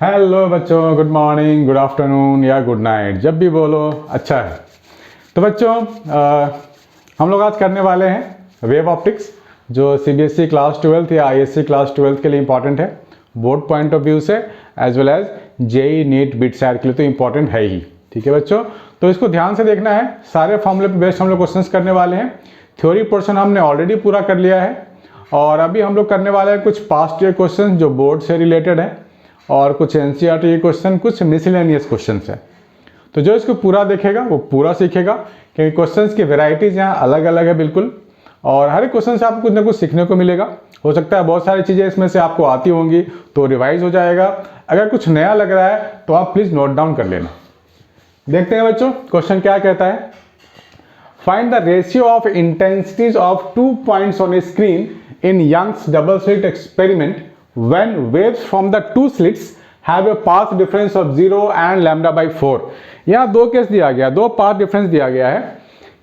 Hello बच्चों, good morning, good afternoon या good night, जब भी बोलो अच्छा है। तो बच्चों हम लोग आज करने वाले हैं वेव ऑप्टिक्स, जो सीबीएसई क्लास 12 या आईएससी क्लास 12 के लिए इंपॉर्टेंट है बोर्ड पॉइंट ऑफ व्यू से, as well as JEE NEET BITSAT के लिए तो इंपॉर्टेंट है ही। ठीक है बच्चों, तो इसको ध्यान से देखना है। सारे फॉर्मूले पे बेस्ड हम लोग क्वेश्चंस करने वाले हैं। थ्योरी पोर्शन हमने ऑलरेडी पूरा कर लिया है और अभी हम लोग करने वाले हैं कुछ पास्ट ईयर क्वेश्चन जो बोर्ड से रिलेटेड है और कुछ एनसीईआरटी क्वेश्चन, कुछ मिसलेनियस क्वेश्चंस है। तो जो इसको पूरा देखेगा वो पूरा सीखेगा, क्योंकि क्वेश्चंस की वैरायटीज यहाँ अलग अलग है बिल्कुल, और हर एक क्वेश्चन से आपको कुछ ना कुछ सीखने को मिलेगा। हो सकता है बहुत सारी चीज़ें इसमें से आपको आती होंगी तो रिवाइज हो जाएगा। अगर कुछ नया लग रहा है तो आप प्लीज़ नोट डाउन कर लेना। देखते हैं बच्चों क्वेश्चन क्या कहता है। Find the ratio of intensities of 2 points on a screen in Young's double slit experiment when waves from the two slits have a path difference of 0 and lambda by 4। यहाँ दो केस दिया गया, दो path difference दिया गया है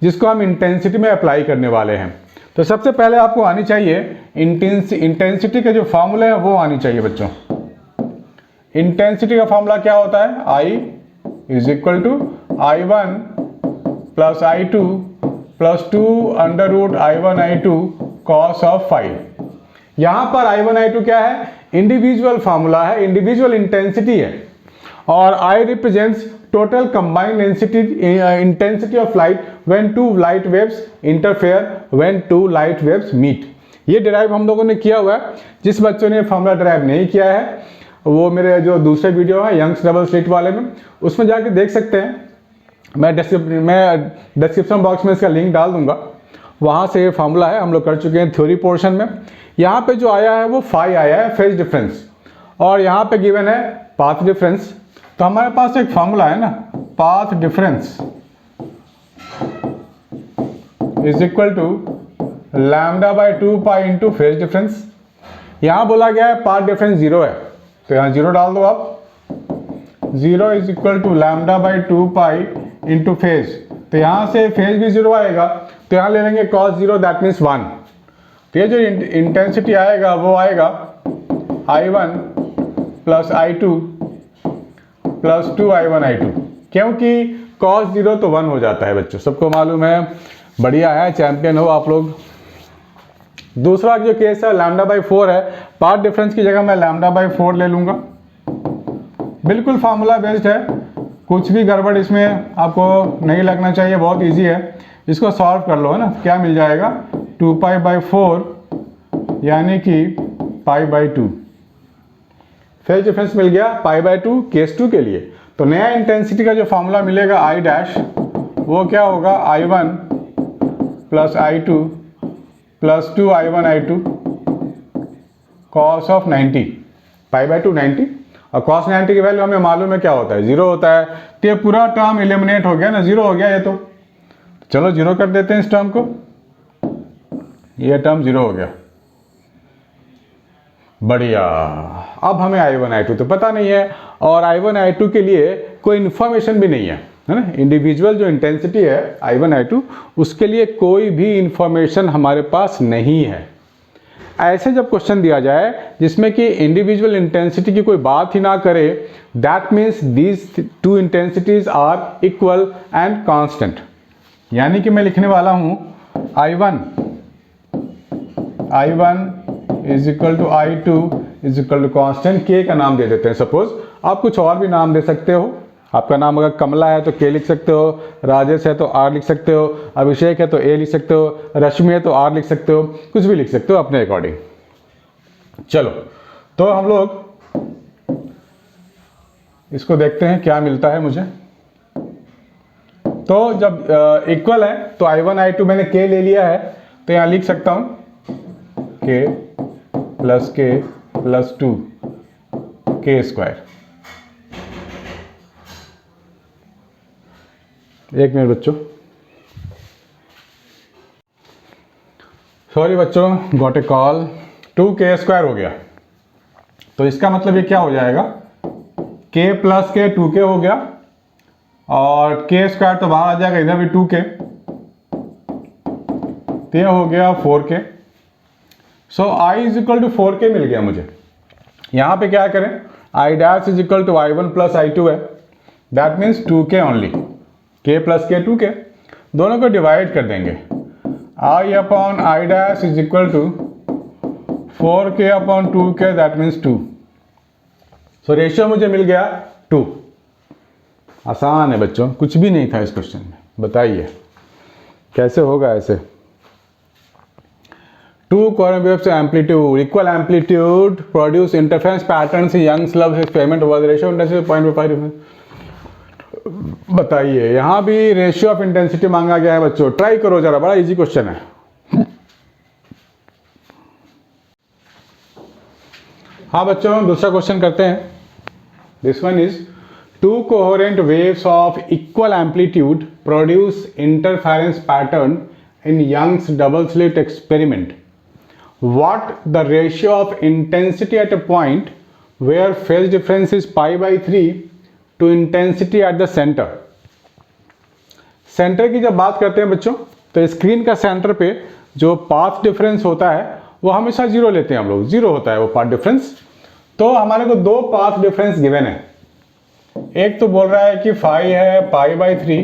जिसको हम इंटेंसिटी में अप्लाई करने वाले हैं। तो सबसे पहले आपको आनी चाहिए इंटेंसिटी के जो फॉर्मूले हैं वो आनी चाहिए बच्चों। इंटेंसिटी का फॉर्मूला क्या होता है? I is equal to I1 plus I2 plus 2 under root I1 I2 cos of 5। यहां पर I1 I2 क्या है? इंडिविजुअल फार्मूला है, इंडिविजुअल इंटेंसिटी है, और I represents total combined intensity of light when two light waves interfere when two light waves meet. ये derive हम लोगों ने किया हुआ है। जिस बच्चों ने फार्मूला डिराइव नहीं किया है वो मेरे जो दूसरे वीडियो है यंग्स डबल स्लिट वाले में, उसमें जाके देख सकते हैं। मैं डिस्क्रिप्शन बॉक्स में इसका लिंक डाल दूंगा, वहां से ये फार्मूला है, हम लोग कर चुके हैं थ्योरी पोर्शन में। यहाँ पे जो आया है वो फाई आया है, फेज डिफरेंस, और यहाँ पे गिवन है पाथ डिफरेंस। तो हमारे पास एक फार्मूला है ना, path difference is equal to lambda by 2 pi into phase difference. यहाँ बोला गया है पाथ डिफरेंस 0 है, तो यहाँ 0 डाल दो आप। 0 is equal to lambda by 2 pi into phase, तो यहाँ से फेज भी 0 आएगा, तो यहाँ ले लेंगे cos 0, दैट मीन्स 1। तो ये जो इंटेंसिटी आएगा वो आएगा I1 plus I2 plus 2 I1 I2, क्योंकि cos 0 तो 1 हो जाता है बच्चों, सबको मालूम है। बढ़िया है, चैंपियन हो आप लोग। दूसरा जो केस है लैम्डा बाई 4 है, पाथ डिफरेंस की जगह मैं लैम्डा बाई 4 ले लूंगा। बिल्कुल फार्मूला बेस्ड है, कुछ भी गड़बड़ इसमें आपको नहीं लगना चाहिए, बहुत ईजी है। इसको सॉल्व कर लो, है ना। क्या मिल जाएगा? 2 पाई बाई 4 यानी कि पाई बाई 2। फेज डिफरेंस मिल गया पाई बाई 2 केस 2 के लिए। तो नया इंटेंसिटी का जो फॉर्मूला मिलेगा I डैश, वो क्या होगा? I1 plus I2 plus 2 I1 I2 cos of 90, pi by 2 90, और कॉस 90 की वैल्यू हमें मालूम है क्या होता है? 0 होता है। तो ये पूरा टर्म एलिमिनेट हो गया ना, 0 हो गया ये। तो चलो 0 कर देते हैं इस टर्म को, ये टर्म 0 हो गया। बढ़िया। अब हमें I1 I2 तो पता नहीं है, और I1 I2 के लिए कोई इन्फॉर्मेशन भी नहीं है ना। इंडिविजुअल जो इंटेंसिटी है I1 I2, उसके लिए कोई भी इंफॉर्मेशन हमारे पास नहीं है। ऐसे जब क्वेश्चन दिया जाए जिसमें कि इंडिविजुअल इंटेंसिटी की कोई बात ही ना करे, that means these two intensities are equal and constant. यानी कि मैं लिखने वाला हूं I1 is equal to I2 is equal to constant. के का नाम दे देते हैं, सपोज आप कुछ और भी नाम दे सकते हो। आपका नाम अगर कमला है तो के लिख सकते हो, राजेश है तो आर लिख सकते हो, अभिषेक है तो ए लिख सकते हो, रश्मि है तो आर लिख सकते हो, कुछ भी लिख सकते हो अपने अकॉर्डिंग। चलो तो हम लोग इसको देखते हैं क्या मिलता है मुझे। तो जब इक्वल है तो I1 I2 मैंने के ले लिया है, तो यहां लिख सकता हूं के प्लस 2 के स्क्वायर। एक मिनट बच्चों, सॉरी बच्चों, got a call. 2k square हो गया, तो इसका मतलब ये क्या हो जाएगा? k प्लस के 2k हो गया, और k स्क्वायर तो बाहर आ जाएगा, इधर भी 2k, तो ये हो गया 4k। So I is equal to 4k मिल गया मुझे। यहाँ पे क्या करें? I dash is equal to I1 plus I2 है, that means 2K only, K plus K 2K, दोनों को डिवाइड कर देंगे। I upon I dash is equal to 4K upon 2K, that means 2। So ratio मुझे मिल गया 2। आसान है बच्चों, कुछ भी नहीं था इस क्वेश्चन में, बताइए कैसे होगा ऐसे। Two coherent waves amplitude, equal amplitude produce interference patterns in Young's loves experiment over the ratio intensity 0.5। बताइए, यहां भी रेशियो ऑफ इंटेंसिटी मांगा गया है बच्चों, ट्राई करो जरा, बड़ा इजी क्वेश्चन है। हाँ बच्चों, दूसरा क्वेश्चन करते हैं। This one is two coherent waves of equal amplitude produce interference pattern in Young's double slit experiment. What the ratio of intensity at a point where phase difference is π/3 to intensity at the center? Centre की जब बात करते हैं बच्चों, तो screen का centre पे जो पाथ डिफरेंस होता है वो हमेशा जीरो लेते हैं हम लोग, जीरो होता है वो पाथ डिफरेंस। तो हमारे को दो पाथ डिफरेंस गिवन है, एक तो बोल रहा है कि फाई है π/3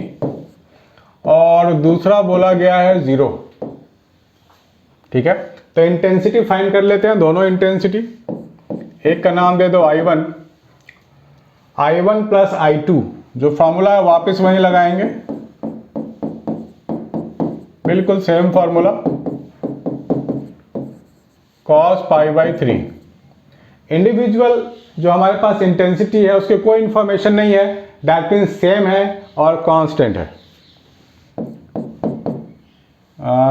और दूसरा बोला गया है 0। ठीक है, तो इंटेंसिटी फाइंड कर लेते हैं, दोनों इंटेंसिटी। एक का नाम दे दो I1 प्लस I2, जो फॉर्मूला है वापस वहीं लगाएंगे, बिल्कुल सेम फॉर्मूला, cos π/3। इंडिविजुअल जो हमारे पास इंटेंसिटी है उसके कोई इंफॉर्मेशन नहीं है, दैट मीन्स सेम है और कांस्टेंट है।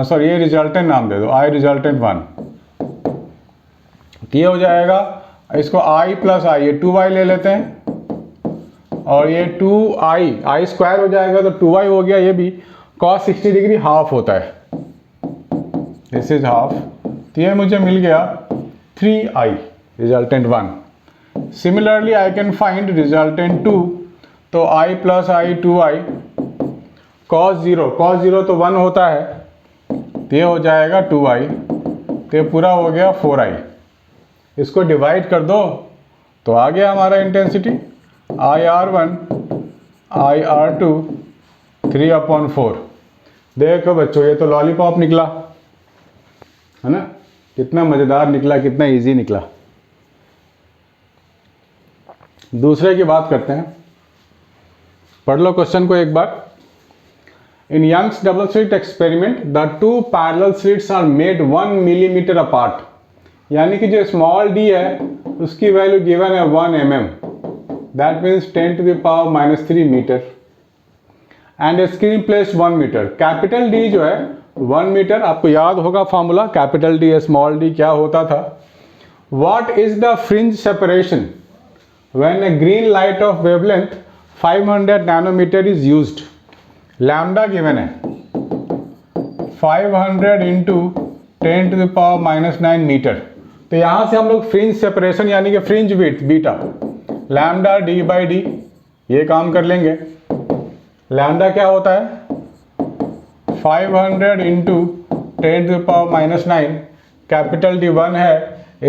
सॉरी, ये रिजल्टेंट नाम दे दो, I रिजल्टेंट 1। ये हो जाएगा, इसको I प्लस I, ये 2y ले लेते हैं और ये 2i स्क्वायर हो जाएगा तो 2y हो गया। ये भी cos 60 डिग्री हाफ होता है, दिस इज हाफ, तो ये मुझे मिल गया 3i resultant 1। Similarly I can find resultant 2, तो I plus I 2i cos 0 तो 1 होता है, तो ये हो जाएगा 2i, तो ये पूरा हो गया 4i। इसको डिवाइड कर दो तो आ गया हमारा इंटेंसिटी IR1 IR2 3/4। देखो बच्चों, ये तो लॉलीपॉप निकला है ना, कितना मज़ेदार निकला, कितना इजी निकला। दूसरे की बात करते हैं, पढ़ लो क्वेश्चन को एक बार। In Young's double slit experiment, the two parallel slits are made 1 millimeter apart। यानी कि जो स्मॉल d है उसकी वैल्यू गिवन है 1 mm, that means 10 to the power -3 metre, and screen placed 1 metre. Capital D जो है 1 मीटर, आपको याद होगा formula, capital D small d क्या होता था। What is the fringe separation when a green light of wavelength 500 nanometer is used? Lambda given है 500 into 10 to the power -9 metre. तो यहां से हम लोग फ्रिंज सेपरेशन यानी कि fringe width beta lambda d/d ये काम कर लेंगे। लैम्डा क्या होता है 500 into 10 to the power -9, capital D 1 है,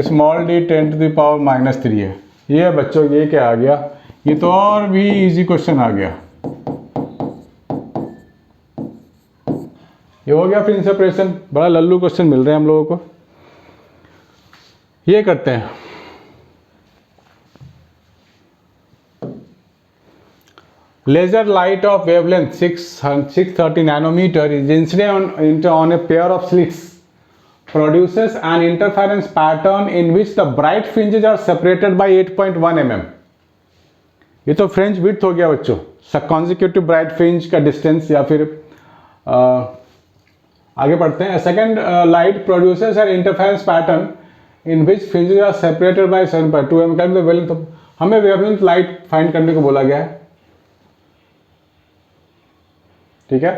small d 10 to the power -3 है। ये बच्चों ये क्या आ गया, ये तो और भी इजी क्वेश्चन आ गया। ये हो गया फ्रिंज सेपरेशन, बड़ा लल्लू क्वेश्चन मिल रहे हैं हम लोगों को। ये करते हैं, laser light of wavelength 630 nanometre is incident on a pair of slits produces an interference pattern in which the bright fringes are separated by 8.1 mm। ये तो फ्रिंज विड्थ हो गया बच्चों, कॉन्जिक्यूटिव ब्राइट फ्रिंज का डिस्टेंस, या फिर आगे पढ़ते हैं। Second light produces an interference pattern in which fringes are separated by 7.2 mm। Calculate the wavelength, हमें वेवलेंथ लाइट फाइंड करने को बोला गया है। ठीक है,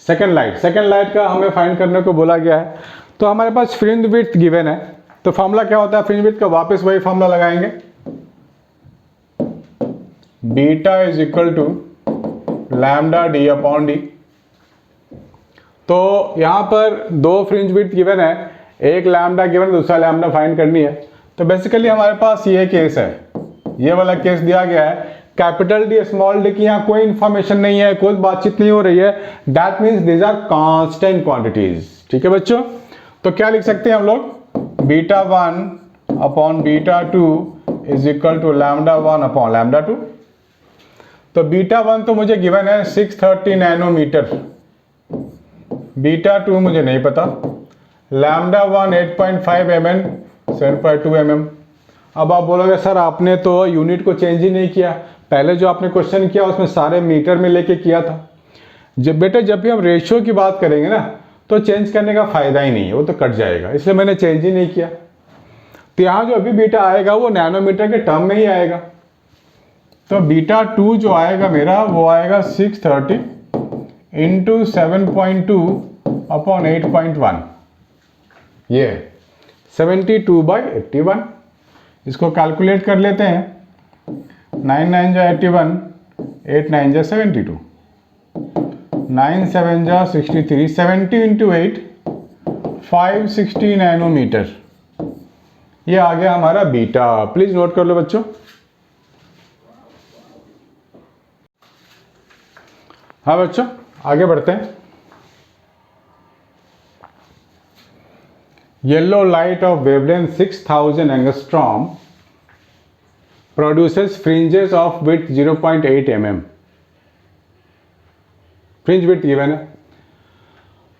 सेकेंड लाइट का हमें फाइंड करने को बोला गया है। तो हमारे पास फ्रिंज विड्थ गिवन है, तो फॉर्मूला क्या होता है फ्रिंज विड्थ का, वापस वही फॉर्मूला लगाएंगे, beta is equal to lambda d/d। तो यहां पर दो फ्रिंज विड्थ गिवन है, एक लैम्डा गिवन, दूसरा लैम्डा फाइंड करनी है। तो बेसिकली हमारे पास ये केस है, ये वाला केस दिया गया है, कैपिटल डी स्मॉल डी की यहाँ कोई इंफॉर्मेशन नहीं है, कोई बातचीत नहीं हो रही है, that means these are constant quantities. ठीक है बच्चों, तो क्या लिख सकते हैं हम लोग, beta 1 upon beta 2 is equal to lambda 1 upon lambda 2। तो बीटा 1 तो मुझे गिवन है 630 नैनोमीटर, बीटा 2 मुझे नहीं पता, लैम्डा 1 8.5 mm 7.2 mm। अब आप बोलोगे सर आपने तो यूनिट को चेंज ही नहीं किया, पहले जो आपने क्वेश्चन किया उसमें सारे मीटर में लेके किया था। जब बेटे जब भी हम रेशियो की बात करेंगे ना तो चेंज करने का फायदा ही नहीं है, वो तो कट जाएगा, इसलिए मैंने चेंज ही नहीं किया। तो यहाँ जो अभी बीटा आएगा वो नैनोमीटर के टर्म में ही आएगा। तो बीटा 2 जो आएगा मेरा वो आएगा 630 इंटू 7.2 अपॉन 8.1, ये 72/81। इसको कैलकुलेट कर लेते हैं, 9 9 जा 81, 8 9 जा 72, 9 7 जा 63, 70 इंटू 8 560 नैनोमीटर, ये आ गया हमारा बीटा। प्लीज नोट कर लो बच्चों। हाँ बच्चों आगे बढ़ते हैं। Yellow light of wavelength 6000 angstrom produces fringes of width 0.8 mm. Fringe width given है.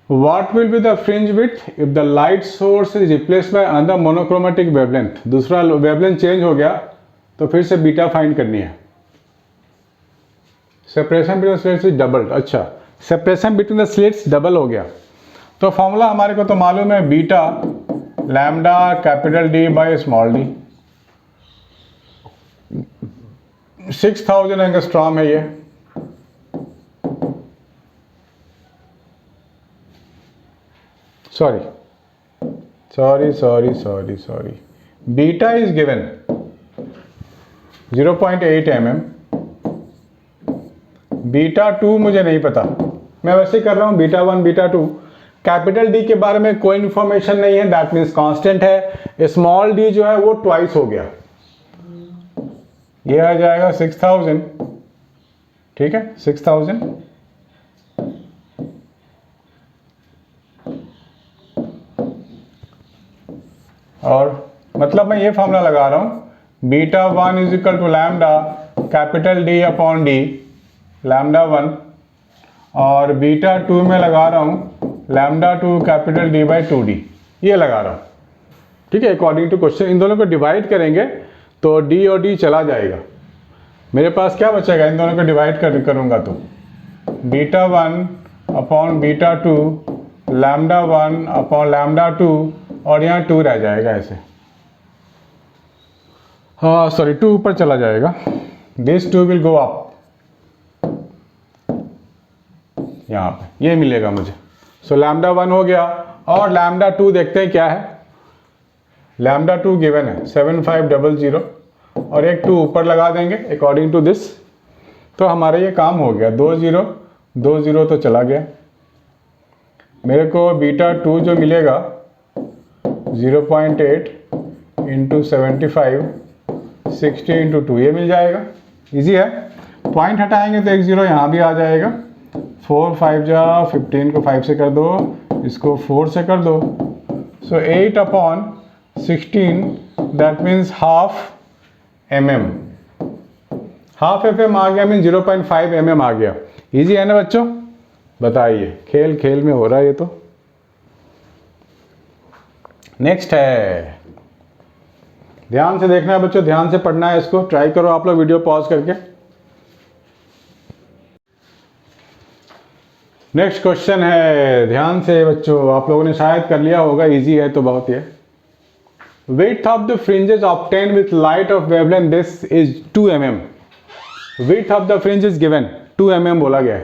What will be the fringe width if the light source is replaced by another monochromatic wavelength? दूसरा wavelength change हो गया तो फिर से beta find करनी है। Separation between the slits is doubled. अच्छा, separation between the slits double हो गया। तो फॉर्मूला हमारे को तो मालूम है, beta lambda capital D by small D. 6000 angstrom है ये, sorry beta is given 0.8 mm, beta 2 मुझे नहीं पता, मैं वैसे ही कर रहा हूँ, बीटा 1 बीटा 2। कैपिटल डी के बारे में कोई इंफॉर्मेशन नहीं है, दैट मीन्स कांस्टेंट है। स्मॉल डी जो है वो ट्वाइस हो गया, ये आ जाएगा 6000, ठीक है 6000। और मतलब मैं ये फॉर्मूला लगा रहा हूँ, beta 1 is equal to lambda capital D upon D, lambda 1, और बीटा 2 में लगा रहा हूँ lambda 2 capital D by 2d, ये लगा रहा हूँ, ठीक है। अकॉर्डिंग टू क्वेश्चन इन दोनों को डिवाइड करेंगे तो d और d चला जाएगा, मेरे पास क्या बचेगा, इन दोनों को डिवाइड करूँगा तो beta 1 upon beta 2, lambda 1 upon lambda 2, और यहाँ 2 रह जाएगा ऐसे, हाँ सॉरी 2 ऊपर चला जाएगा, दिस 2 विल गो अप, यहाँ पे ये मिलेगा मुझे। सो लैम्डा 1 हो गया, और लैम्डा 2 देखते हैं क्या है। लैम्डा 2 गिवन है 7500, और एक 2 ऊपर लगा देंगे अकॉर्डिंग टू दिस, तो हमारा ये काम हो गया। 2 0 तो चला गया, मेरे को बीटा 2 जो मिलेगा 0.8 इंटू 75 60 इंटू 2, ये मिल जाएगा, इजी है। पॉइंट हटाएंगे तो 1 0 यहाँ भी आ जाएगा, 4 5 जा 15 को 5 से कर दो, इसको 4 से कर दो, so 8 upon 16, that means half mm, half FM आ गया, मीन 0.5 mm आ गया। इजी है ना बच्चों, बताइए, खेल खेल में हो रहा है ये तो। नेक्स्ट है, ध्यान से देखना है बच्चों, ध्यान से पढ़ना है इसको, ट्राई करो आप लोग वीडियो पॉज करके। नेक्स्ट क्वेश्चन है, ध्यान से बच्चों, आप लोगों ने शायद कर लिया होगा, इजी है तो बहुत ही। Width of the fringes obtained with light of wavelength this is 2 mm. Width of the fringe is given 2 mm बोला गया है।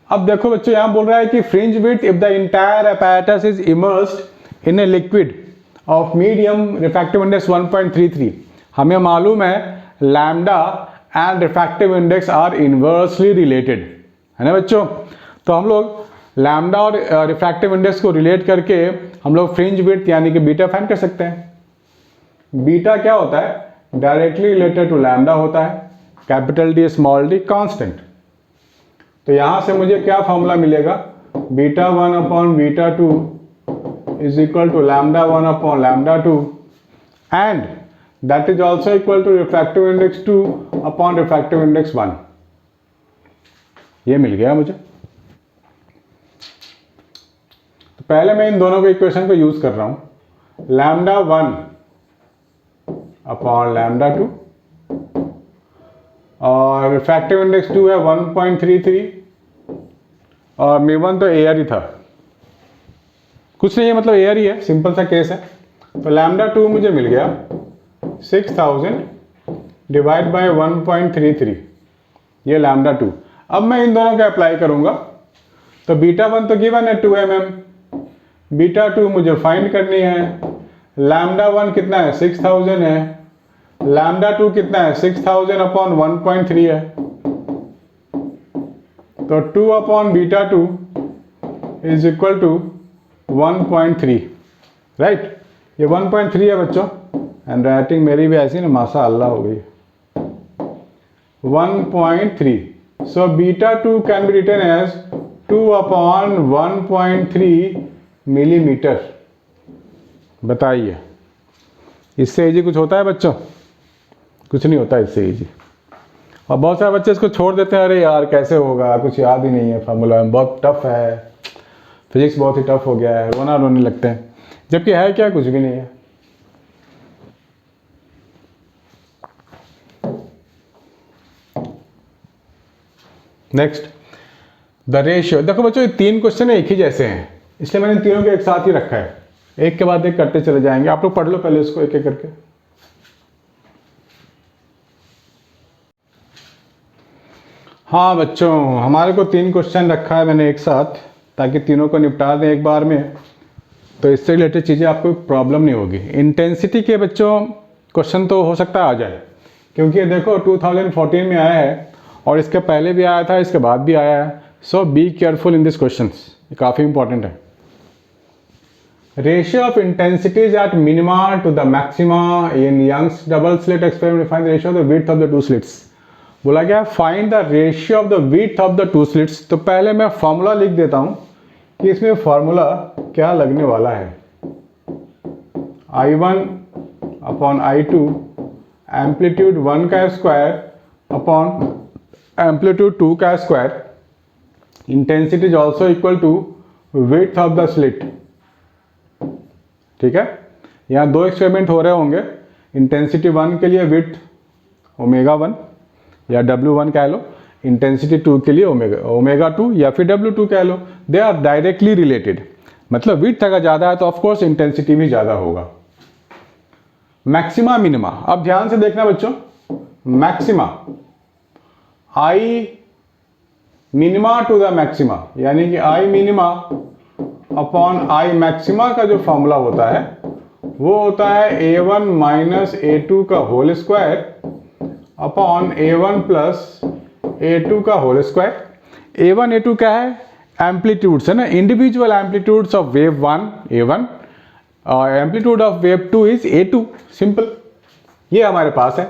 अब देखो बच्चों, यहां बोल रहा है कि fringe width if the entire apparatus is immersed in a liquid of medium refractive index 1.33। हमें मालूम है lambda and refractive index are inversely related, है ना बच्चों। तो हम लोग लैम्डा और रिफ्रैक्टिव इंडेक्स को रिलेट करके हम लोग फ्रिंज विड्थ यानी कि बीटा फाइंड कर सकते हैं। बीटा क्या होता है? डायरेक्टली रिलेटेड टू लैम्डा होता है, capital D small D constant. तो यहां से मुझे क्या फॉर्मूला मिलेगा? Beta 1 upon beta 2 is equal to lambda 1 upon lambda 2 and that is also equal to refractive index 2 upon refractive index 1। ये मिल गया मुझे। तो पहले मैं इन दोनों के इक्वेशन को यूज कर रहा हूं, लैम्डा 1 अपॉन लैम्डा 2 और रिफ्रैक्टिव इंडेक्स 2 है 1.33 और μ1 तो एयर ही था, कुछ नहीं है, मतलब एयर ही है, सिंपल सा केस है। तो लैम्डा 2 मुझे मिल गया 6000 डिवाइड बाय 1.33, ये लैम्डा 2। अब मैं इन दोनों को अप्लाई करूंगा तो बीटा 1 तो गिवन है 2 mm, बीटा 2 मुझे फाइंड करनी है। लैम्डा 1 कितना है? 6000 है। लैम्डा 2 कितना है? 6000 अपॉन 1.3 है। तो 2 upon beta 2 is equal to 1.3, right? ये 1.3 है बच्चों, एंड राइटिंग मेरी भी ऐसी ना माशाअल्लाह हो गई। 1.3, so beta 2 can be written as 2 upon 1.3 millimetre. बताइए, इससे इजी कुछ होता है बच्चों? कुछ नहीं होता इससे इजी। और बहुत सारे बच्चे इसको छोड़ देते हैं, अरे यार कैसे होगा, कुछ याद ही नहीं है, फार्मूला बहुत टफ है, फिजिक्स बहुत ही टफ हो गया है, रोने लगते हैं। जबकि है क्या? कुछ भी नहीं है। Next, the ratio. देखो बच्चों, ये 3 क्वेश्चन एक ही जैसे हैं, इसलिए मैंने तीनों को एक साथ ही रखा है, एक के बाद एक करते चले जाएंगे। आप लोग पढ़ लो पहले इसको एक एक करके। हाँ बच्चों, हमारे को 3 क्वेश्चन रखा है मैंने एक साथ, ताकि तीनों को निपटा दें एक बार में, तो इससे रिलेटेड चीज़ें आपको प्रॉब्लम नहीं होगी। इंटेंसिटी के बच्चों क्वेश्चन तो हो सकता है आ जाए, क्योंकि ये देखो 2014 में आया है और इसके पहले भी आया था, इसके बाद भी आया है। So be careful in this questions, ये काफ़ी इंपॉर्टेंट है। Ratio of intensities at minima to the maxima in Young's double slit experiment, find the ratio of the width of the 2 slits. बोला गया find the ratio of the width of the 2 slits. तो पहले मैं formula लिख देता हूं कि इसमें फॉर्मूला क्या लगने वाला है। I1 अपॉन I2 एम्पलीट्यूड 1 का स्क्वायर अपॉन एम्पलीट्यूड 2 का square, intensity is also equal to width of the slit. ठीक है, यहाँ 2 एक्सपेरिमेंट हो रहे होंगे, इंटेंसिटी 1 के लिए विड्थ ω1 या W1 कह लो, इंटेंसिटी 2 के लिए ω2 या फिर W2 कह लो। दे आर डायरेक्टली रिलेटेड, मतलब विड्थ अगर ज़्यादा है तो ऑफकोर्स इंटेंसिटी भी ज़्यादा होगा। मैक्सिमा मिनिमा, अब ध्यान से देखना बच्चों, maxima I minima to the maxima, यानी कि I minima upon I maxima का जो फॉर्मूला होता है वो होता है A1 माइनस A2 का whole square upon A1 plus A2 का होल स्क्वायर। A1 A2 क्या है? एम्पलीट्यूड्स है ना, individual amplitudes of wave 1 A1 और amplitude of wave 2 is A2, simple, ये हमारे पास है।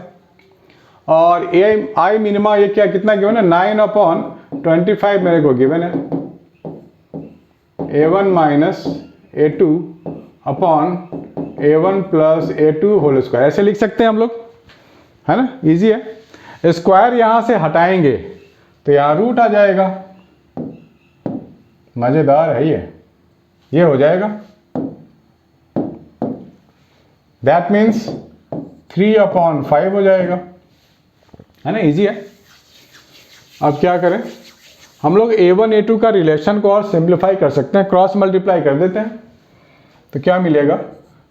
और I मिनिमा ये क्या कितना गिवन है? 9/25 मेरे को गिवन है। A1 minus A2 upon A1 plus A2 whole square, ऐसे लिख सकते हैं हम लोग, है ना, इजी है। स्क्वायर यहां से हटाएंगे तो यहाँ रूट आ जाएगा, मजेदार है ये हो जाएगा। दैट मीन्स 3/5 हो जाएगा, है ना, इजी है। अब क्या करें हम लोग? A1 A2 का रिलेशन को और सिंप्लीफाई कर सकते हैं, क्रॉस मल्टीप्लाई कर देते हैं। तो क्या मिलेगा?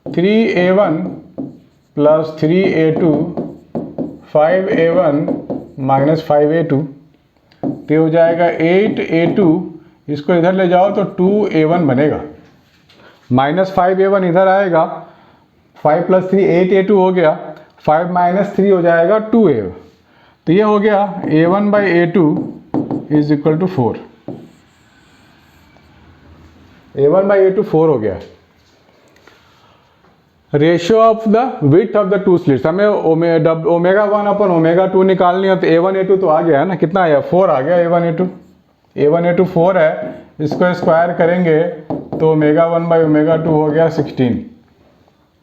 3A1 plus 3A2 5A1 minus 5A2, तो हो जाएगा 8A2, इसको इधर ले जाओ तो 2A1 बनेगा, माइनस 5A1 इधर आएगा, 5 प्लस 3 8A2 हो गया, 5 माइनस 3 हो जाएगा 2A। तो ये हो गया A1 by A2 is equal to 4। A1/A2 4 हो गया। Ratio of the width of the two slits, हमें ओमेगा 1 अपन ओमेगा 2 निकालनी है, तो A1 A2 तो आ गया है ना, कितना आया 4 आ गया A1 A2 4 है, इसको स्क्वायर करेंगे तो ओमेगा 1/ओमेगा 2 हो गया 16,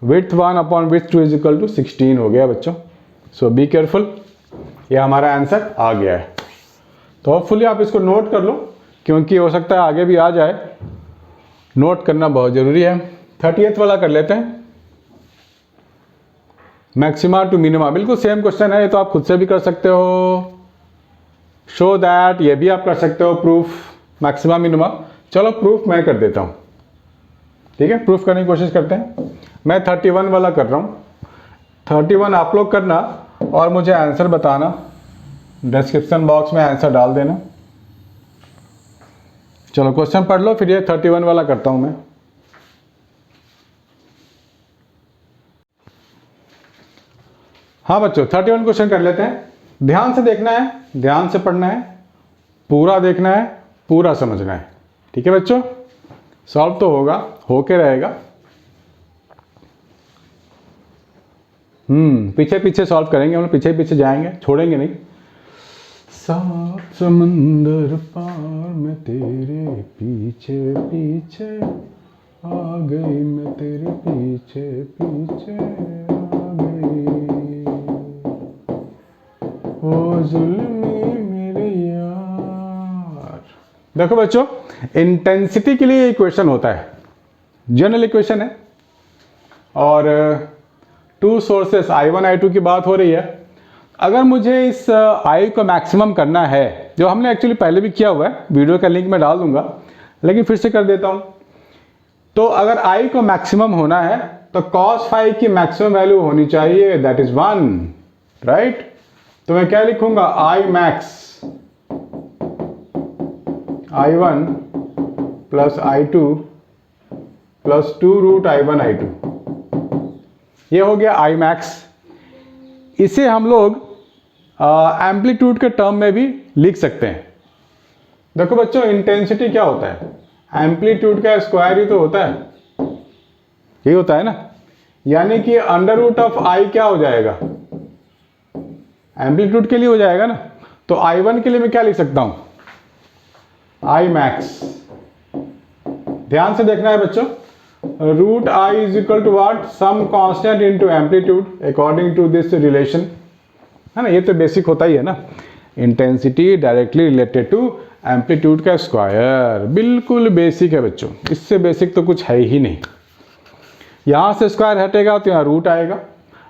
width 1 upon width 2 is equal to 16 हो गया बच्चों। सो बी केयरफुल, ये हमारा आंसर आ गया है। तो होपफुली आप इसको नोट कर लो, क्योंकि हो सकता है आगे भी आ जाए, नोट करना बहुत ज़रूरी है। 30th वाला कर लेते हैं, मैक्सिमा टू मिनिमा, बिल्कुल सेम क्वेश्चन है, ये तो आप खुद से भी कर सकते हो। शो दैट, ये भी आप कर सकते हो, प्रूफ मैक्सिमा मिनिमा। चलो प्रूफ मैं कर देता हूँ, ठीक है, प्रूफ करने की कोशिश करते हैं। मैं 31 वाला कर रहा हूँ, 31 आप लोग करना और मुझे आंसर बताना, डिस्क्रिप्शन बॉक्स में आंसर डाल देना। चलो क्वेश्चन पढ़ लो, फिर ये 31 वाला करता हूँ मैं। हाँ बच्चों, 31 क्वेश्चन कर लेते हैं। ध्यान से देखना है, ध्यान से पढ़ना है, पूरा देखना है, पूरा समझना है, ठीक है बच्चों। सॉल्व तो होगा, होके रहेगा। पीछे पीछे सॉल्व करेंगे हम लोग, पीछे पीछे जाएंगे, छोड़ेंगे नहीं। सात समंदर पार में तेरे पीछे पीछे आ गई, मैं तेरे पीछे पीछे आ गई, ओ जुल्मी मेरे यार। देखो बच्चों, इंटेंसिटी के लिए इक्वेशन होता है, जनरल इक्वेशन है, और टू सोर्सेस I1 I2 की बात हो रही है। अगर मुझे इस I को मैक्सिमम करना है, जो हमने एक्चुअली पहले भी किया हुआ है, वीडियो का लिंक मैं डाल दूंगा, लेकिन फिर से कर देता हूं। तो अगर I को मैक्सिमम होना है तो cos फाई की मैक्सिमम वैल्यू होनी चाहिए, दैट इज 1, राइट। तो मैं क्या लिखूंगा, I max I1 plus I2 plus 2 root I1 I2, ये हो गया I max। इसे हम लोग एम्पलीट्यूड के टर्म में भी लिख सकते हैं। देखो बच्चों, इंटेंसिटी क्या होता है, एम्पलीट्यूड का स्क्वायर ही तो होता है, यही होता है ना। यानी कि अंडर रूट ऑफ आई क्या हो जाएगा, एम्पलीट्यूड के लिए हो जाएगा ना। तो I1 के लिए मैं क्या लिख सकता हूं, I max। ध्यान से देखना है बच्चों, root I is equal to what, some constant into amplitude according to this relation, है ना। ये तो बेसिक होता ही है ना, intensity directly related to amplitude का स्क्वायर, बिल्कुल बेसिक है बच्चों, इससे बेसिक तो कुछ है ही नहीं। यहां से स्क्वायर हटेगा तो यहाँ रूट आएगा,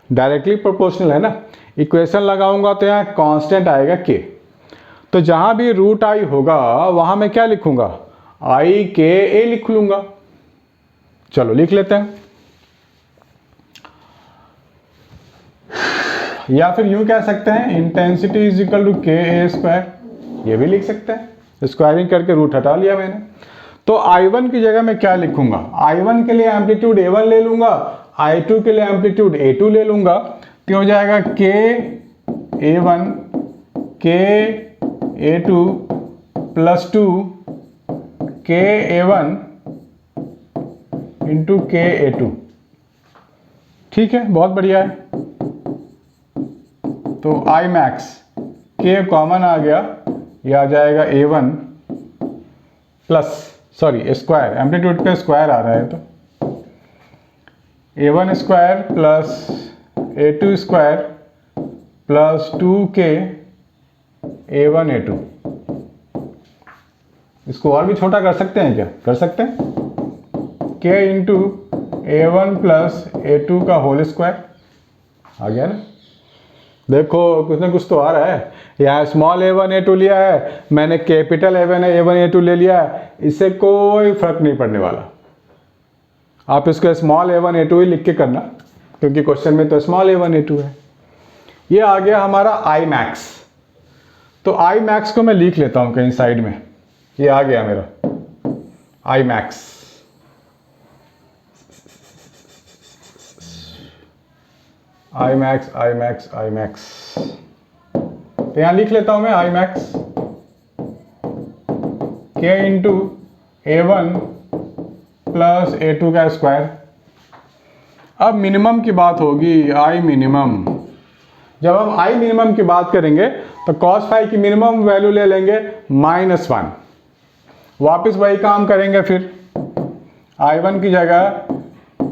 डायरेक्टली प्रोपोर्शनल है ना। इक्वेशन लगाऊंगा तो यहाँ कांस्टेंट आएगा के, तो जहां भी रूट आई होगा वहां मैं क्या लिखूंगा, आई के ए लिख लूंगा। चलो लिख लेते हैं, या फिर यूं कह सकते हैं इंटेंसिटी इज इक्वल टू के ए स्क्वायर, ये भी लिख सकते हैं, स्क्वायरिंग करके रूट हटा लिया मैंने। तो I1 की जगह मैं क्या लिखूंगा, I1 के लिए एम्पलीट्यूड A1 ले लूंगा, I2 के लिए एम्पलीट्यूड A2 ले लूंगा, तो हो जाएगा के A1 के A2 प्लस 2 के A1 इंटू के A2, ठीक है, बहुत बढ़िया है। तो I max, के कॉमन आ गया, ये आ जाएगा A1 plus, sorry square, amplitude पे स्क्वायर आ रहा है, तो A1 square plus A2 square plus 2k A1 A2। इसको और भी छोटा कर सकते हैं क्या, कर सकते हैं, k into A1 plus A2 का होल स्क्वायर, आ गया ना। देखो कुछ ना कुछ तो आ रहा है। यहाँ स्मॉल A1 A2 लिया है मैंने, कैपिटल A1 A2 ले लिया है, इससे कोई फर्क नहीं पड़ने वाला। आप इसको स्मॉल A1 A2 ही लिख के करना, क्योंकि क्वेश्चन में तो स्मॉल A1 A2 है। ये आ गया हमारा I max। तो I max को मैं लिख लेता हूँ कहीं साइड में, ये आ गया मेरा I max। I max I max I max, तो यहां लिख लेता हूं मैं I max k into A1 plus A2 का स्क्वायर। अब मिनिमम की बात होगी, आई मिनिमम। जब हम आई मिनिमम की बात करेंगे तो cos फाई की मिनिमम वैल्यू ले लेंगे -1। वापस वही काम करेंगे फिर, I1 की जगह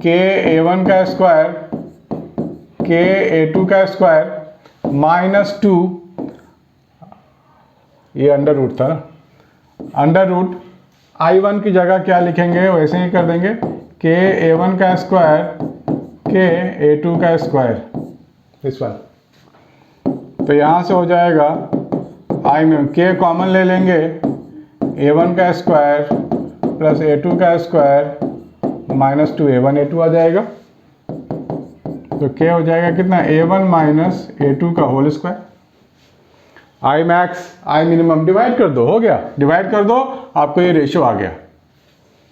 k A1 का स्क्वायर k A2 का स्क्वायर -2, ये अंडर रूट था ना, अंडर रूट I1 की जगह क्या लिखेंगे वैसे ही कर देंगे, k A1 का स्क्वायर k A2 का स्क्वायर, दिस वन। तो यहाँ से हो जाएगा I में k कॉमन ले लेंगे, A1 का स्क्वायर प्लस A2 का स्क्वायर -2 A1 A2 आ जाएगा। तो k हो जाएगा कितना, A1 माइनस A2 का whole square. I max I minimum divide कर दो, हो गया, डिवाइड कर दो, आपको ये रेशियो आ गया,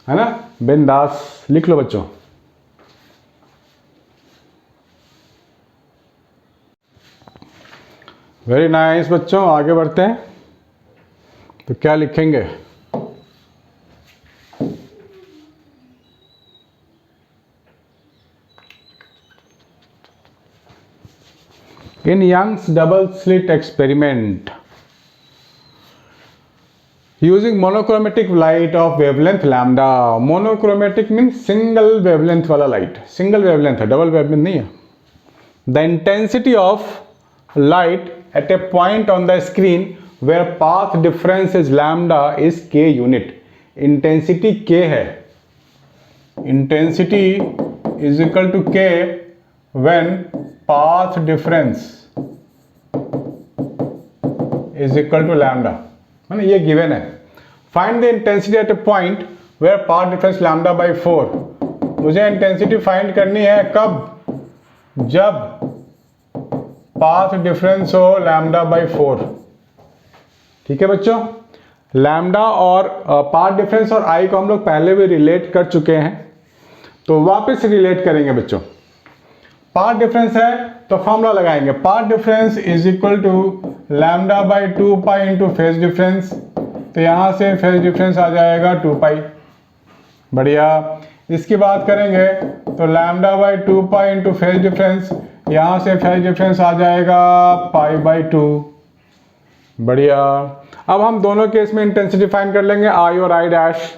है ना। बिंदास लिख लो बच्चों। वेरी नाइस बच्चों, आगे बढ़ते हैं। तो क्या लिखेंगे, in Young's double slit experiment using monochromatic light of wavelength lambda, monochromatic means single wavelength वाला light, single wavelength है, double wavelength नहीं है। The intensity of light at a point on the screen where path difference is lambda is k unit। intensity k है, intensity is equal to k when path difference is equal to lambda, है ना, ये given है। Find the intensity at a point where path difference lambda by 4। मुझे intensity find करनी है कब, जब पाथ डिफरेंस हो लैम्डा बाई 4। ठीक है बच्चों, लैम्डा और पाथ डिफरेंस और आई को हम लोग पहले भी रिलेट कर चुके हैं, तो वापस रिलेट करेंगे बच्चों। पाथ डिफरेंस है तो फॉर्मूला लगाएंगे, path difference is equal to lambda by 2 pi into phase difference. तो यहाँ से फेज डिफरेंस आ जाएगा 2 पाई, बढ़िया। इसकी बात करेंगे तो lambda by 2 pi into phase difference, यहाँ से फेज डिफरेंस आ जाएगा पाई बाई 2, बढ़िया। अब हम दोनों केस में इंटेंसिटी फाइंड कर लेंगे, आई और आई डैश।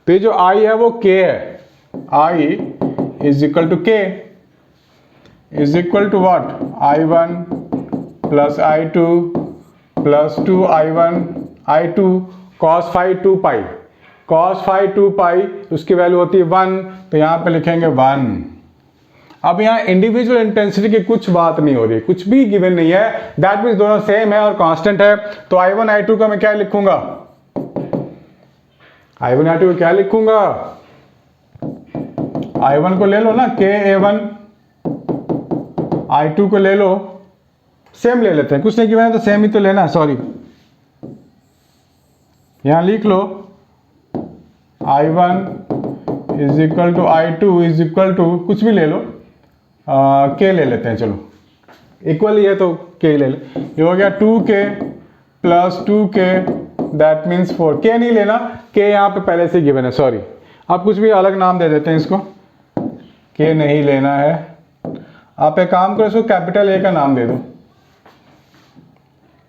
तो ये जो आई है वो के है, आई इज इक्वल टू के is equal to what, I1 plus I2 plus 2I1 I2 cos phi 2 pi, cos phi 2 pi उसकी वैल्यू होती है 1, तो यहाँ पे लिखेंगे 1। अब यहाँ इंडिविजुअल इंटेंसिटी की कुछ बात नहीं हो रही, कुछ भी गिवन नहीं है, दैट मीन्स दोनों सेम है और कांस्टेंट है। तो I1 I2 का मैं क्या लिखूंगा, I1 I2 को क्या लिखूंगा, I1 को ले लो ना k A1, I2 को ले लो, सेम ले लेते हैं, कुछ नहीं किया है तो सेम ही तो लेना, सॉरी। यहां लिख लो I1 is equal to I2 is equal to कुछ भी ले लो, k ले लेते हैं, चलो इक्वल ही है तो k ले ले। ये हो गया 2k plus 2k, that means 4। k नहीं लेना, k यहाँ पे पहले से गिवन है, सॉरी। आप कुछ भी अलग नाम दे देते हैं इसको, k नहीं लेना है। आप एक काम करो, इसको कैपिटल ए का नाम दे दो,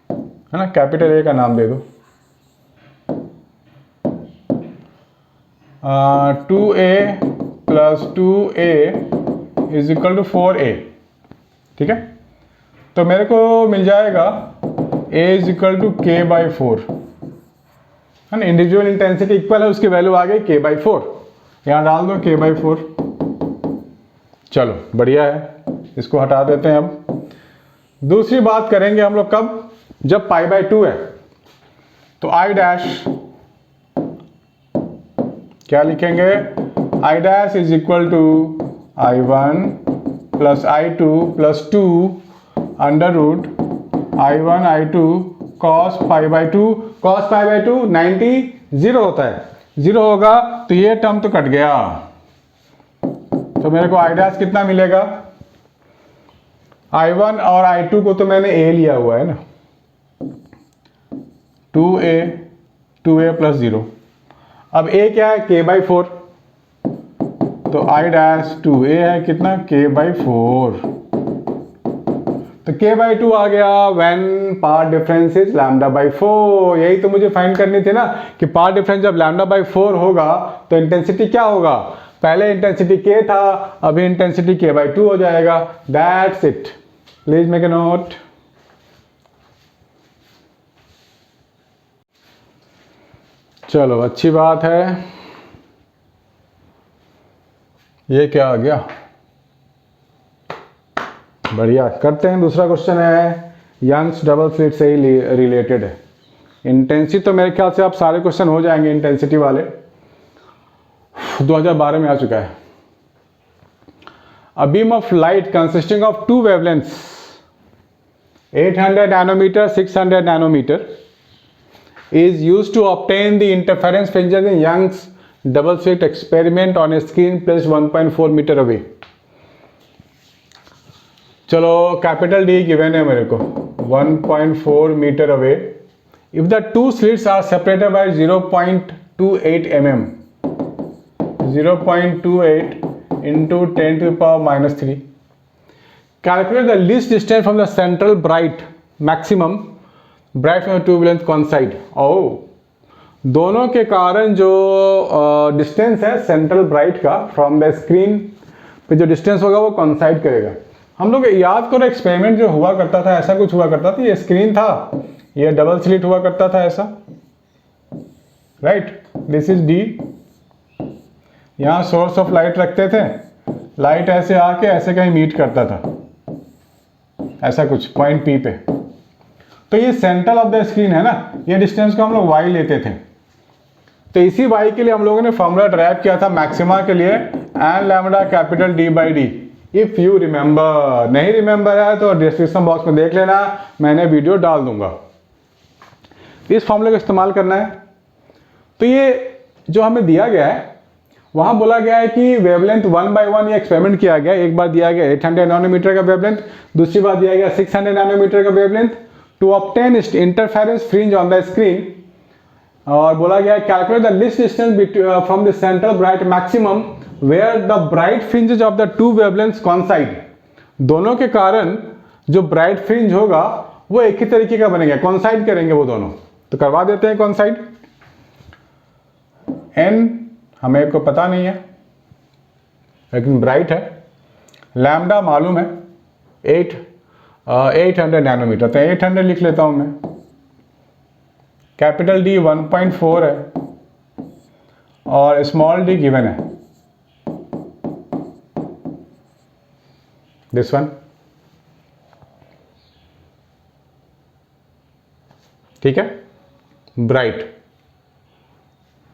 है ना, कैपिटल ए का नाम दे दो। 2a plus 2a is equal to 4a, ठीक है। तो मेरे को मिल जाएगा a is equal to k by 4, है ना। इंडिविजुअल इंटेंसिटी इक्वल है, उसकी वैल्यू आ गई k बाई 4, यहाँ डाल दो k बाई 4। चलो बढ़िया है, इसको हटा देते हैं। अब दूसरी बात करेंगे हम लोग कब, जब पाई बाई 2 है। तो आई डैश क्या लिखेंगे, I dash is equal to I1 plus I2 plus 2 under root I1 I2 cos pi by 2, cos pi by 2 90 0 होता है, 0 होगा तो ये टर्म तो कट गया। तो मेरे को आई डैश कितना मिलेगा, I1 और I2 को तो मैंने a लिया हुआ है ना, 2a प्लस 0। अब a क्या है, k बाई 4, तो आई डैश टू, ए है कितना k/4, तो k/2 आ गया व्हेन पाथ डिफरेंस इज λ/4। यही तो मुझे फाइंड करनी थी ना कि पाथ डिफरेंस जब λ/4 होगा तो इंटेंसिटी क्या होगा, पहले इंटेंसिटी k था, अभी इंटेंसिटी k/2 हो जाएगा। That's it, please make a note. चलो अच्छी बात है। ये क्या आ गया, बढ़िया। करते हैं दूसरा क्वेश्चन है, यंग्स डबल स्लिट से ही रिलेटेड है। इंटेंसिटी तो मेरे ख्याल से आप सारे क्वेश्चन हो जाएंगे इंटेंसिटी वाले, 2012 में आ चुका है। A beam of light consisting of two wavelengths 800 nanometre 600 nanometre is used to obtain the interference fringes in Young's double slit experiment on a screen placed 1.4 metre away। चलो कैपिटल डी गिवन है मेरे को 1.4 metre away. If the two slits are separated by 0.28 mm, 0.28 into 10 to the power minus 3, calculate the least distance from the central bright maximum bright from two wavelength coincide. दोनों के कारण जो distance है central bright का from the screen पे जो distance होगा वो कॉन्साइड करेगा। हम लोग याद करो एक्सपेरिमेंट जो हुआ करता था, ऐसा कुछ हुआ करता था, ये स्क्रीन था, ये डबल स्लिट हुआ करता था ऐसा, राइट। दिस इज डी, यहाँ सोर्स ऑफ लाइट रखते थे, लाइट ऐसे आके ऐसे कहीं मीट करता था, ऐसा कुछ पॉइंट पी पे। तो ये सेंटर ऑफ द स्क्रीन है ना, ये डिस्टेंस को हम लोग y लेते थे। तो इसी y के लिए हम लोगों ने फॉर्मूला ड्राइव किया था मैक्सिमा के लिए, n lambda capital d/d। If you remember, नहीं रिमेंबर है तो डिस्क्रिप्शन बॉक्स में देख लेना, मैंने वीडियो डाल दूंगा। इस फॉर्मूले का इस्तेमाल करना है। तो ये जो हमें दिया गया है, वहां बोला गया है कि वेवलेंथ 1/1 ये एक्सपेरिमेंट किया गया। एक बार दिया गया 800 नैनोमीटर का वेवलेंथ, दूसरी बार दिया गया 600 नैनोमीटर का wavelength to obtain interference fringe on the screen. और बोला गया calculate the least distance from the central bright maximum where the bright fringes of the two wavelengths coincide. दोनों के कारण जो ब्राइट फ्रिंज होगा वो एक ही तरीके का बनेगा, कॉन्साइड करेंगे वो दोनों। तो करवा देते हैं कॉन्साइड। एन हमें को पता नहीं है लेकिन ब्राइट है, लैम्डा मालूम है 800 नैनोमीटर, तो 800 लिख लेता हूं मैं। कैपिटल डी 1.4 है और स्मॉल डी गिवन है, दिस वन, ठीक है, ब्राइट।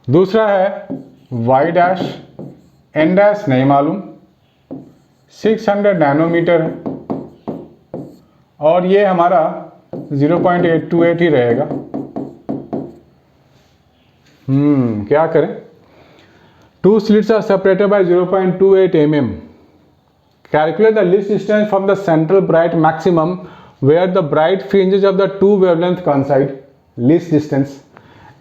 दूसरा है वाई डैश, एन डैश नहीं मालूम, 600 नैनोमीटर है और ये हमारा 0.828 ही रहेगा। क्या करें, two slits are separated by 0.28 mm। Calculate the least distance from the central bright maximum where the bright fringes of the two wavelength coincide. Least distance,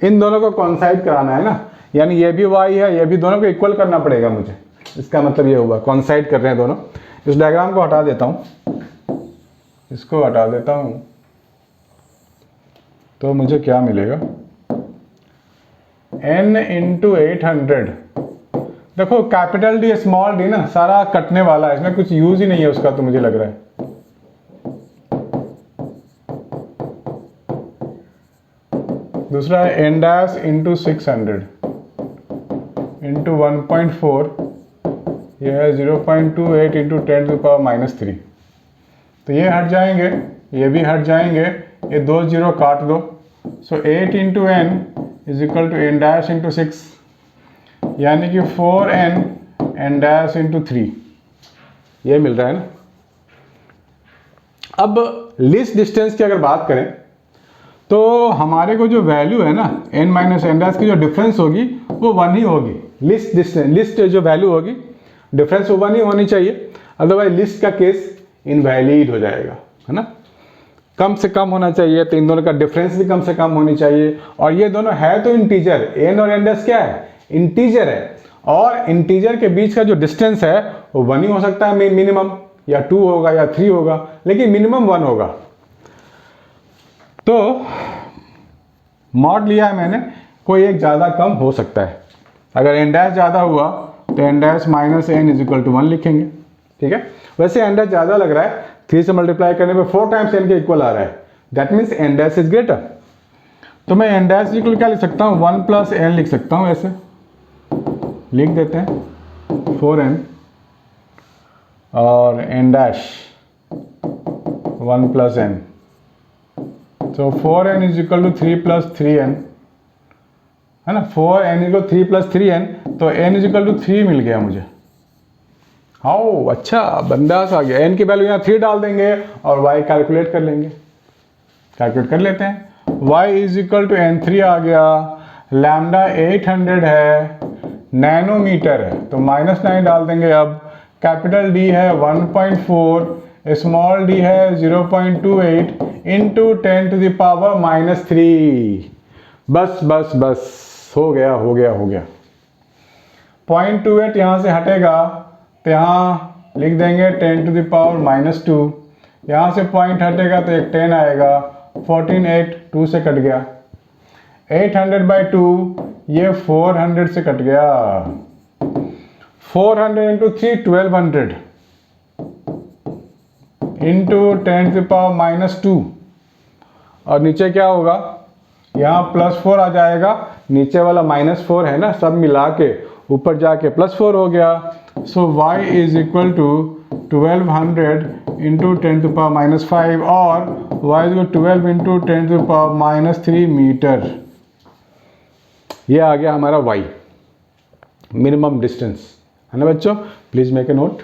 इन दोनों को कॉन्साइड कराना है ना, यानी ये भी y है, ये भी, दोनों को इक्वल करना पड़ेगा मुझे। इसका मतलब ये हुआ कॉन्साइड कर रहे हैं दोनों। इस डायग्राम को हटा देता हूं, इसको हटा देता हूं, तो मुझे क्या मिलेगा, n इंटू 800। देखो कैपिटल डी स्मॉल डी ना, सारा कटने वाला है, इसमें कुछ यूज ही नहीं है उसका, तो मुझे लग रहा है। दूसरा है एन डैश इंटू 600 इंटू 1.4, यह है 0.28 into 10 to the power minus 3। तो ये हट जाएंगे, ये भी हट जाएंगे, ये 2 0 काट दो। So 8 into n is equal to n dash into 6, यानी कि 4n एन डैश इंटू 3, ये मिल रहा है ना। अब लीस्ट डिस्टेंस की अगर बात करें तो हमारे को जो वैल्यू है ना n माइनस एन डैश की जो डिफरेंस होगी वो 1 ही होगी। लिस्ट डिस्टेंस, लिस्ट जो वैल्यू होगी डिफरेंस वो 1 ही होनी चाहिए, अदरवाइज लिस्ट का केस इनवैलिड हो जाएगा, है ना। कम से कम होना चाहिए, तो इन दोनों का डिफरेंस भी कम से कम होनी चाहिए। और ये दोनों है तो इंटीजर, n और n डैश क्या है, इंटीजर है। और इंटीजर के बीच का जो डिस्टेंस है वो 1 ही हो सकता है मिनिमम, या 2 होगा या 3 होगा, लेकिन मिनिमम 1 होगा। तो मॉड लिया है मैंने, कोई एक ज़्यादा कम हो सकता है। अगर n डैश ज़्यादा हुआ तो n dash minus n is equal to 1 लिखेंगे, ठीक है। वैसे n डैश ज़्यादा लग रहा है, 3 से मल्टीप्लाई करने पे 4 टाइम्स n के इक्वल आ रहा है, that means n dash is greater. तो मैं n डैश इक्वल क्या लिख सकता हूँ, 1 प्लस n लिख सकता हूँ, ऐसे लिख देते हैं 4n और n डैश 1 प्लस n, तो 4n is equal to 3 plus 3n, है ना। 4n इक्वल 3 प्लस 3n, तो n इज इक्वल टू 3 मिल गया मुझे। हाउ, अच्छा बंदास आ गया। n की वैल्यू यहाँ 3 डाल देंगे और y कैलकुलेट कर लेंगे, कैलकुलेट कर लेते हैं। y is equal to n3 आ गया, लैम्डा 800 है, नैनोमीटर है, तो -9 डाल देंगे। अब कैपिटल D है 1.4, स्मॉल d है 0.28 इंटू 10 टू द पावर -3। बस बस बस, हो गया हो गया हो गया। 0.28 यहाँ से हटेगा तो यहाँ लिख देंगे 10 टू द पावर -2, यहाँ से पॉइंट हटेगा तो एक 10 आएगा, 14 8 2 से कट गया, 800/2 ये 400 से कट गया, 400 into 3 1200 into 10 to the power -2, और नीचे क्या होगा, यहाँ +4 आ जाएगा, नीचे वाला -4 है ना, सब मिला के ऊपर जाके +4 हो गया। So y is equal to 1200 into 10 to power -5 और y is equal 12 into 10 to power -3 metre. ये आ गया हमारा y, मिनिमम डिस्टेंस, है ना बच्चों। Please make a note.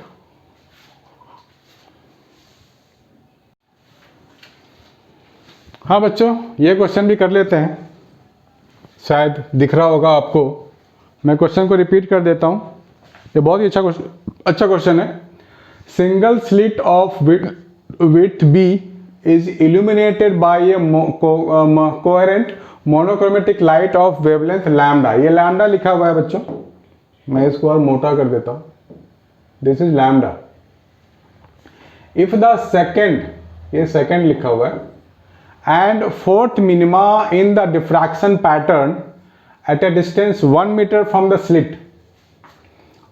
हाँ बच्चों, ये क्वेश्चन भी कर लेते हैं, शायद दिख रहा होगा आपको। मैं क्वेश्चन को रिपीट कर देता हूँ, ये बहुत ही अच्छा क्वेश्चन है। Single slit of width b is illuminated by a coherent monochromatic light of wavelength lambda. ये लैम्डा लिखा हुआ है बच्चों, मैं इसको और मोटा कर देता हूँ, this is lambda. If the second, ये सेकेंड लिखा हुआ है, and fourth minima in the diffraction pattern at a distance 1 meter from the slit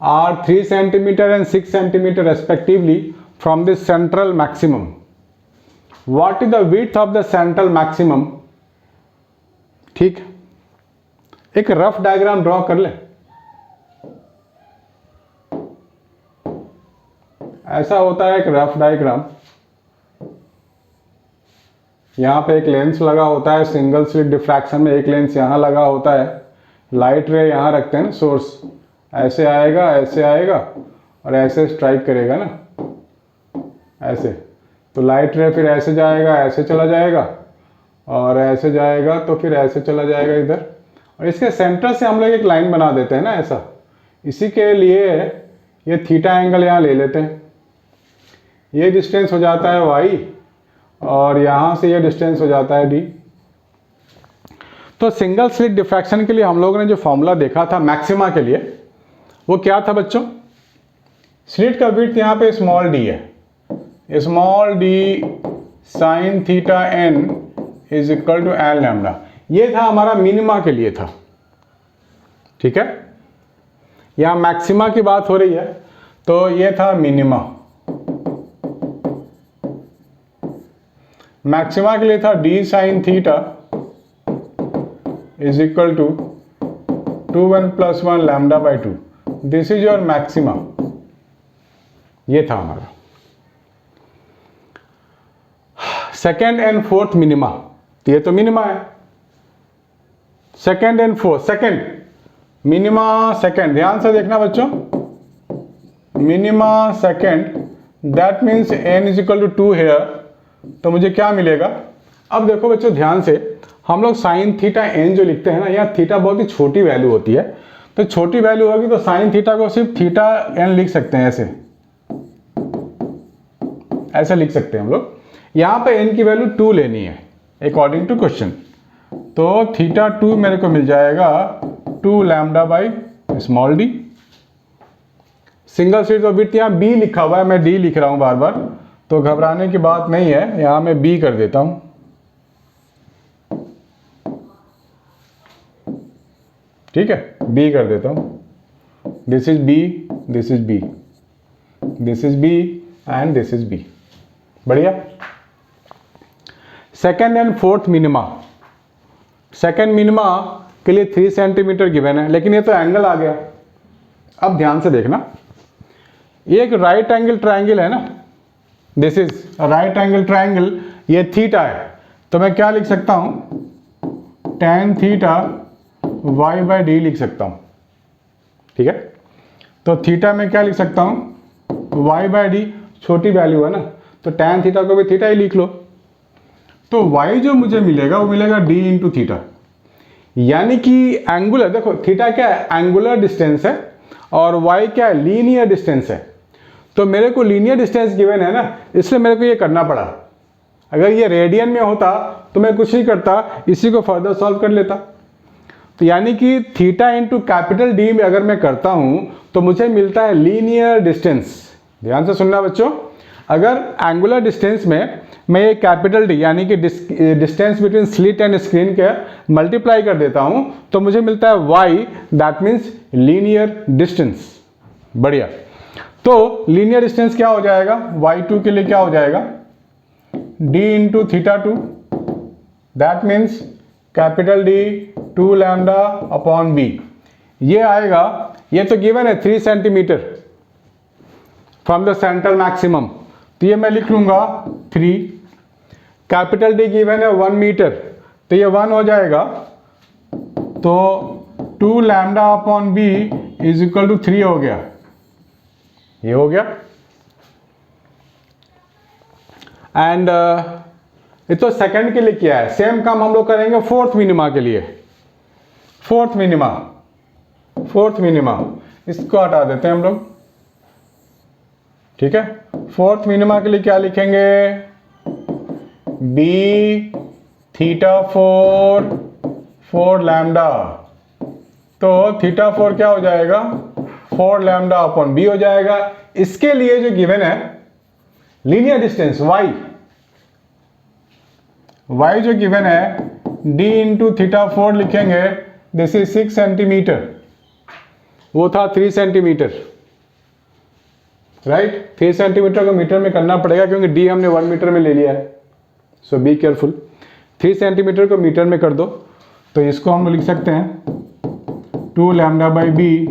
are 3 centimeter and 6 centimeter respectively from the central maximum. What is the width of the central maximum? ठीक, एक rough diagram draw कर ले। ऐसा होता है एक rough diagram, यहाँ पे एक लेंस लगा होता है, सिंगल स्लिट डिफ्रैक्शन में एक लेंस यहाँ लगा होता है, लाइट रे यहाँ रखते हैं ना, सोर्स ऐसे आएगा और ऐसे स्ट्राइक करेगा ना, ऐसे, तो लाइट रे फिर ऐसे जाएगा, ऐसे चला जाएगा और ऐसे जाएगा, तो फिर ऐसे चला जाएगा इधर, और इसके सेंटर से हम लोग एक लाइन बना देते हैं ना ऐसा। इसी के लिए ये थीटा एंगल यहाँ ले लेते हैं, ये डिस्टेंस हो जाता है y और यहाँ से ये डिस्टेंस हो जाता है d। तो सिंगल स्लिट डिफ्रैक्शन के लिए हम लोगों ने जो फॉर्मूला देखा था मैक्सिमा के लिए, वो क्या था बच्चों, स्लिट का विड्थ यहाँ पे स्मॉल d है, small d sine theta n is equal to n lambda. ये था हमारा मिनिमा के लिए था, ठीक है। यहाँ मैक्सिमा की बात हो रही है, तो ये था मिनिमा। मैक्सिमा के लिए था d sine theta is equal to 2n + 1 λ/2। This is your maxima, ये था हमारा। सेकेंड एंड फोर्थ मिनिमा, ये तो मिनिमा है। Second and fourth, second minima, second ध्यान से देखना बच्चों, minima second, that means n is equal to 2 here. तो मुझे क्या मिलेगा, अब देखो बच्चों ध्यान से, हम लोग साइन थीटा n जो लिखते हैं ना, यहाँ थीटा बहुत ही छोटी वैल्यू होती है, तो छोटी वैल्यू होगी तो साइन थीटा को सिर्फ थीटा n लिख सकते हैं, ऐसे लिख सकते हैं हम लोग। यहाँ पे n की वैल्यू 2 लेनी है अकॉर्डिंग टू क्वेश्चन, तो थीटा 2 मेरे को मिल जाएगा 2 λ/स्मॉल d, सिंगल स्लिट और विड्थ, यहाँ बी लिखा हुआ है, मैं डी लिख रहा हूँ बार बार, तो घबराने की बात नहीं है, यहाँ मैं बी कर देता हूँ। ठीक है, बी कर देता हूँ। This is B, this is B, this is B and this is B. बढ़िया। Second and fourth minima, second minima के लिए 3 सेंटीमीटर गिवन है, लेकिन ये तो एंगल आ गया। अब ध्यान से देखना, ये एक राइट एंगल ट्राइंगल है ना, this is right angle triangle, ये थीटा है, तो मैं क्या लिख सकता हूं, tan theta y by D लिख सकता हूं। ठीक है, तो थीटा में क्या लिख सकता हूं, y बाई डी, छोटी वैल्यू है ना, तो tan थीटा को भी थीटा ही लिख लो। तो y जो मुझे मिलेगा वो मिलेगा d इंटू थीटा, यानी कि एंगुलर, देखो थीटा क्या है, एंगुलर डिस्टेंस है, और y क्या है, लीनियर डिस्टेंस है। तो मेरे को लीनियर डिस्टेंस गिवन है ना, इसलिए मेरे को ये करना पड़ा। अगर ये रेडियन में होता तो मैं कुछ नहीं करता, इसी को फर्दर सॉल्व कर लेता। तो यानी कि थीटा इंटू कैपिटल डी में अगर मैं करता हूं तो मुझे मिलता है लीनियर डिस्टेंस। ध्यान से सुनना बच्चों, अगर एंगुलर डिस्टेंस में मैं ये कैपिटल डी यानी कि distance between slit and screen के मल्टीप्लाई कर देता हूं तो मुझे मिलता है y, that means linear distance. बढ़िया। तो लीनियर डिस्टेंस क्या हो जाएगा, y2 के लिए क्या हो जाएगा, d into theta 2, that means capital D 2 lambda upon b। ये आएगा, ये तो गिवन है 3 centimetre from the central maximum, तो ये मैं लिख लूंगा 3। कैपिटल D गिवन है 1 मीटर, तो ये 1 हो जाएगा, तो 2 lambda upon b is equal to 3 हो गया। ये हो गया। एंड ये तो सेकंड के लिए किया है, सेम काम हम लोग करेंगे फोर्थ मिनिमा के लिए। फोर्थ मिनिमा, फोर्थ मिनिमा इसको हटा देते हैं हम लोग। ठीक है, फोर्थ मिनिमा के लिए क्या लिखेंगे, बी थीटा 4 लैम्डा, तो थीटा 4 क्या हो जाएगा, 4 लैम्डा अपॉन बी हो जाएगा। इसके लिए जो गिवन है लीनियर डिस्टेंस y जो गिवन है d इंटू थीटा 4 लिखेंगे, दिस इज 6 सेंटीमीटर, वो था 3 सेंटीमीटर, राइट। 3 सेंटीमीटर को मीटर में करना पड़ेगा क्योंकि d हमने 1 मीटर में ले लिया है, सो बी केयरफुल। 3 सेंटीमीटर को मीटर में कर दो, तो इसको हम लिख सकते हैं 2 लैम्डा बाई बी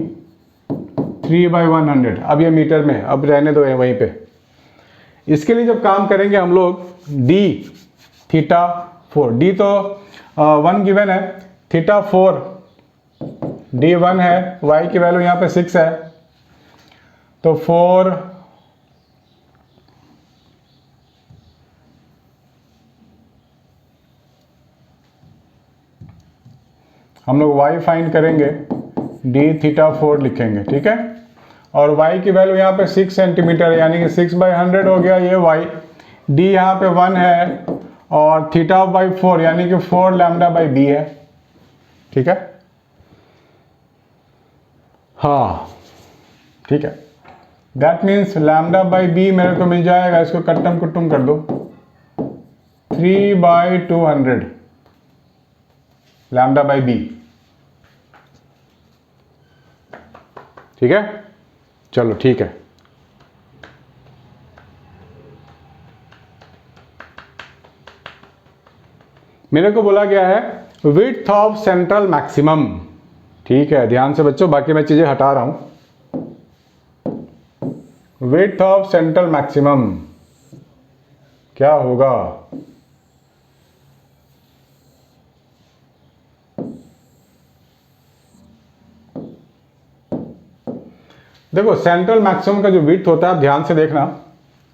3/100। अब ये मीटर में, अब रहने दो वहीं पे। इसके लिए जब काम करेंगे हम लोग, d थीटा 4, d तो 1 गिवन है, थीटा 4 d 1 है, y की वैल्यू यहाँ पे 6 है, तो 4 हम लोग y फाइंड करेंगे, d थीटा 4 लिखेंगे। ठीक है, और y की वैल्यू यहाँ पे 6 सेंटीमीटर यानी कि 6/100 हो गया ये y, d यहाँ पे 1 है, और थीटा बाई 4 यानी कि 4 लैम्डा बाई बी है। ठीक है, हाँ ठीक है, that means lambda by B मेरे को मिल जाएगा, इसको कट्टम कुट्टुम कर दो, 3/200 लैम्डा बाई बी। ठीक है, चलो ठीक है। मेरे को बोला गया है विड्थ ऑफ सेंट्रल मैक्सिमम। ठीक है, ध्यान से बच्चों, बाकी मैं चीजें हटा रहा हूं। विड्थ ऑफ सेंट्रल मैक्सिमम क्या होगा, देखो सेंट्रल मैक्सिमम का जो विड्थ होता है, आप ध्यान से देखना,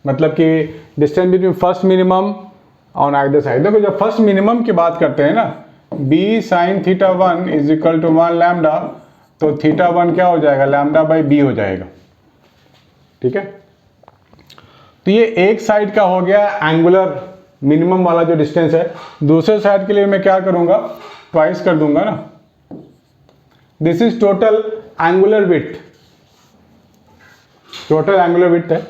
मतलब कि distance between first minimum on either side. देखो जब फर्स्ट मिनिमम की बात करते हैं ना, b sine theta 1 is equal to 1 lambda, तो थीटा 1 क्या हो जाएगा, लैम्डा बाई b हो जाएगा। ठीक है, तो ये एक साइड का हो गया एंगुलर मिनिमम वाला जो डिस्टेंस है। दूसरे साइड के लिए मैं क्या करूंगा, ट्वाइस कर दूंगा ना, this is total angular width total angular width है,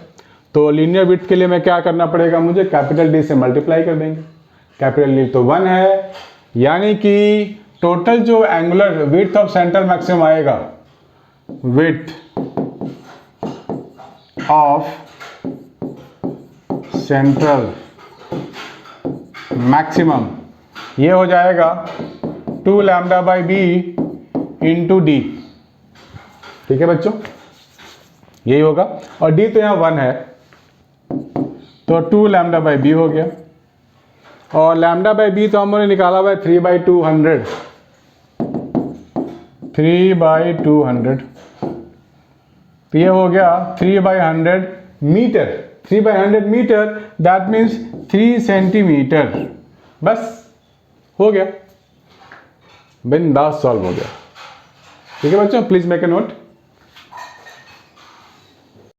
तो लीनियर विड्थ के लिए मैं क्या करना पड़ेगा, मुझे कैपिटल डी से मल्टीप्लाई कर देंगे। कैपिटल डी तो 1 है, यानी कि टोटल जो angular width of central maximum आएगा, विड्थ ऑफ सेंट्रल मैक्सिमम, ये हो जाएगा 2 lambda by B into D. ठीक है बच्चों, यही होगा। और डी तो यहाँ 1 है, तो 2 लैम्डा बाई बी हो गया। और लैम्डा बाई बी तो हमने निकाला हुआ है 3/200, 3/200, तो ये हो गया 3/100 metre. 3/100 metre that means 3 centimetre. बस हो गया, बिंदास सॉल्व हो गया। ठीक है बच्चों, प्लीज मेक ए नोट।